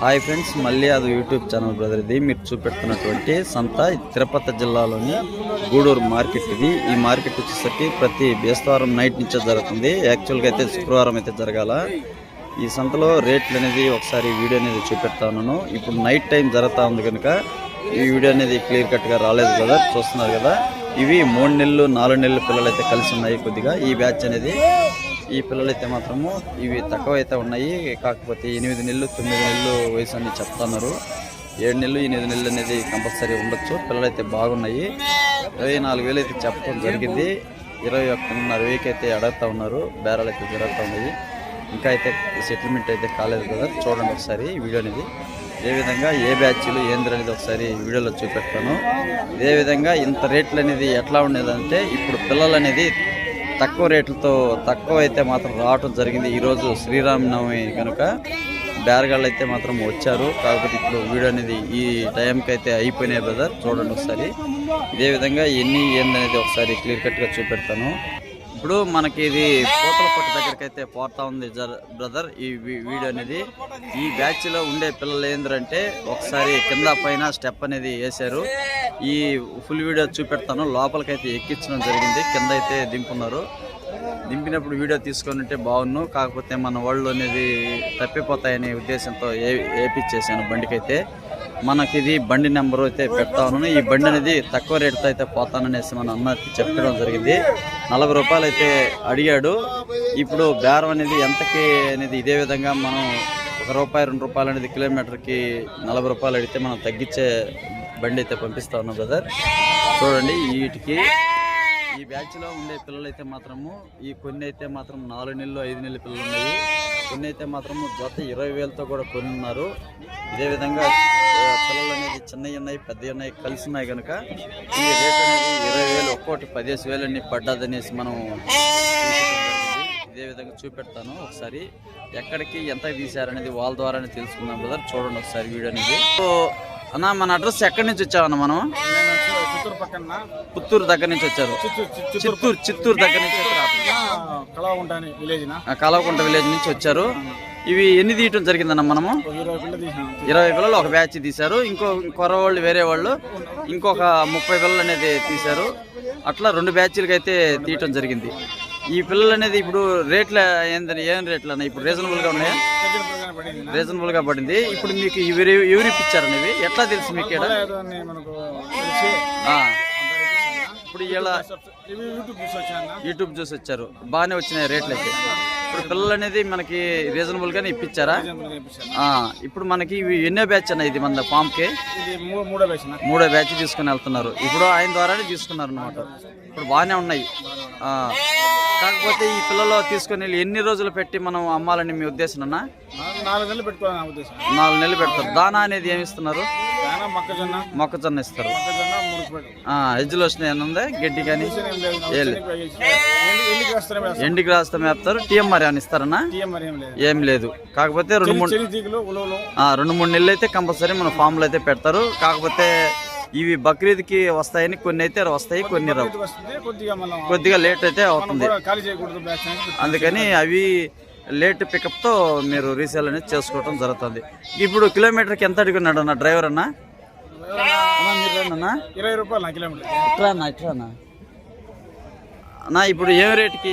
Hi friends, మళ్ళీ అది YouTube channel brother. ఇది మీరు చూపెడుతున్నటువంటి సంత తిరుపతి జిల్లాలోని గూడూరు మార్కెట్. ఇది ఈ మార్కెట్ వచ్చేసరికి ప్రతి బేస్తవారం నైట్ నుంచే జరుగుతుంది. యాక్చువల్గా అయితే శుక్రవారం అయితే జరగాల. ఈ సంతలో రేట్లు అనేది ఒకసారి వీడియో అనేది చూపెడతాను. ఇప్పుడు నైట్ టైం జరుగుతూ ఉంది కనుక ఈ వీడియో అనేది క్లియర్ కట్గా రాలేదు బ్రదర్. చూస్తున్నారు కదా, ఇవి 3 నెలలు 4 నెలల పిల్లలు అయితే కలిసి ఉన్నాయి. కొద్దిగా ఈ బ్యాచ్ అనేది ఈ పిల్లలైతే మాత్రము ఇవి తక్కువ అయితే ఉన్నాయి. కాకపోతే 8 నెలలు 9 నెలలు వయసు అని చెప్తున్నారు. 7 నెలలు 8 నెలలు అనేది కంపల్సరీ ఉండొచ్చు. పిల్లలైతే బాగున్నాయి. 24,000 అయితే చెప్పడం జరిగింది. 21,500 అయితే అడుగుతూ ఉన్నారు. బేరాలు అయితే జరుగుతూ ఉన్నాయి. ఇంకా అయితే సెటిల్మెంట్ అయితే కాలేదు కదా. చూడండి ఒకసారి వీడియో అనేది ఏ విధంగా ఏ బ్యాచ్లు ఏంద్ర అనేది ఒకసారి వీడియోలో చూపెడతాను. ఇదే విధంగా ఇంత రేట్లు అనేది ఎట్లా ఉండేదంటే ఇప్పుడు పిల్లలు అనేది తక్కువ రేట్లతో తక్కువ అయితే మాత్రం రావటం జరిగింది. ఈరోజు శ్రీరామనవమి కనుక బేరగాళ్ళు అయితే మాత్రం వచ్చారు. కాకపోతే ఇప్పుడు వీడియో అనేది ఈ టైంకి అయితే అయిపోయినాయి బ్రదర్. చూడండి ఒకసారి ఇదే విధంగా ఏందనేది ఒకసారి క్లియర్ కట్గా చూపెడతాను. ఇప్పుడు మనకి ఇది పోతలపట్టు దగ్గరికి అయితే పోతా ఉంది బ్రదర్. ఈ వీడియో అనేది ఈ బ్యాచ్లో ఉండే పిల్లలు ఏంటంటే ఒకసారి కింద పైన స్టెప్ అనేది వేశారు. ఈ ఫుల్ వీడియో చూపెడతాను. లోపలికైతే ఎక్కించడం జరిగింది. కింద అయితే దింపున్నారు. దింపినప్పుడు వీడియో తీసుకొని ఉంటే బాగున్ను. కాకపోతే మన వాళ్ళు అనేది తప్పిపోతాయనే ఉద్దేశంతో వేపించేసాను బండికైతే. మనకి ఇది బండి నెంబర్ అయితే పెడతాను. ఈ బండి అనేది తక్కువ రేటుతో అయితే పోతాననేసి మన అన్న చెప్పడం జరిగింది. 40 రూపాయలు అయితే అడిగాడు. ఇప్పుడు బేరం అనేది ఎంతకి అనేది ఇదే విధంగా మనం ₹1 ₹2 అనేది కిలోమీటర్కి 40 రూపాయలు అడిగితే మనం తగ్గించే బండి అయితే పంపిస్తా ఉన్నాం బ్రదర్. చూడండి వీటికి ఈ బ్యాచ్లో ఉండే పిల్లలు అయితే మాత్రము ఈ కొన్ని అయితే మాత్రం 4 నెలలు 5 నెలల పిల్లలు ఉన్నాయి. కొన్ని అయితే మాత్రము జత 20,000తో కూడా కొని ఉన్నారు. ఇదే విధంగా పిల్లలు అనేది చిన్నవి ఉన్నాయి పెద్దవి ఉన్నాయి కలిసి ఉన్నాయి కనుక ఈ రేట్ అనేది 20,000 ఒక్కోటి 15,000 అని పడ్డదనేసి మనం ఇదే విధంగా చూపెడతాను. ఒకసారి ఎక్కడికి ఎంత తీశారనేది వాళ్ళ ద్వారానే తెలుసుకుందాం బ్రదర్. చూడండి ఒకసారి వీడియో అనేది. అన్న మన అడ్రస్ ఎక్కడి నుంచి వచ్చామన్న మనం? పుత్తూరు దగ్గర నుంచి వచ్చారు. చిత్తూరు దగ్గర నుంచి కలవకుంట విలేజ్ నుంచి వచ్చారు. ఇవి ఎన్ని తీయటం జరిగిందన్న మనము? 20 పిల్లలు ఒక బ్యాచ్ తీశారు. కొరవాళ్ళు వేరే వాళ్ళు ఇంకొక 30 పిల్లలు అనేది తీశారు. అట్లా 2 బ్యాచ్లకి అయితే తీయటం జరిగింది. ఈ పిల్లలు అనేది ఇప్పుడు రేట్ల ఏం రేట్లు అన్న ఇప్పుడు రీజనబుల్గా ఉన్నాయా? రీజనబుల్గా పడింది. ఇప్పుడు మీకు ఎవరు ఇప్పించారని ఇవి ఎట్లా తెలుసు మీకు? ఇప్పుడు ఇలా యూట్యూబ్ చూసి వచ్చారు. బాగానే వచ్చినాయి రేట్లు అయితే. ఇప్పుడు పిల్లలు అనేది మనకి రీజనబుల్గానే ఇప్పించారా? ఇప్పుడు మనకి ఇవి ఎన్నో బ్యాచ్ అన్న ఇది మన ఫామ్కి? మూడో బ్యాచ్ తీసుకుని వెళ్తున్నారు. ఇప్పుడు ఆయన ద్వారానే తీసుకున్నారు అనమాట. ఇప్పుడు బాగానే ఉన్నాయి. కాకపోతే ఈ పిల్లలు తీసుకుని వెళ్ళి ఎన్ని రోజులు పెట్టి మనం అమ్మాలని మీ ఉద్దేశం అన్న? 4 నెలలు పెట్టుకోవాలని ఉద్దేశం. 4 నెలలు పెడతారు. దానా అనేది ఏమి ఇస్తున్నారు? మొక్కజొన్న ఇస్తారు. ఎజ్జులోషన్ ఏముందా? గడ్డి కానీ ఎండికి రాస్తా మేపుతారు. టీఎంఆర్ ఏమైనా ఇస్తారన్నా? ఏం లేదు. కాకపోతే 2-3 నెలలు అయితే కంపల్సరీ మన ఫామ్లో అయితే పెడతారు. కాకపోతే ఇవి బక్రీద్కి వస్తాయని కొన్ని అయితే వస్తాయి, కొన్ని రావు. కొద్దిగా లేట్ అయితే అవుతుంది. అందుకని అవి లేట్ పికప్తో మీరు రీసేల్ అనేది చేసుకోవటం జరుగుతుంది. ఇప్పుడు కిలోమీటర్కి ఎంత అడుగున్నాడు అన్న డ్రైవర్ అన్న? 20 రూపాయలు కిలోమీటర్. ఇట్లా అన్న ఇప్పుడు ఏం రేటుకి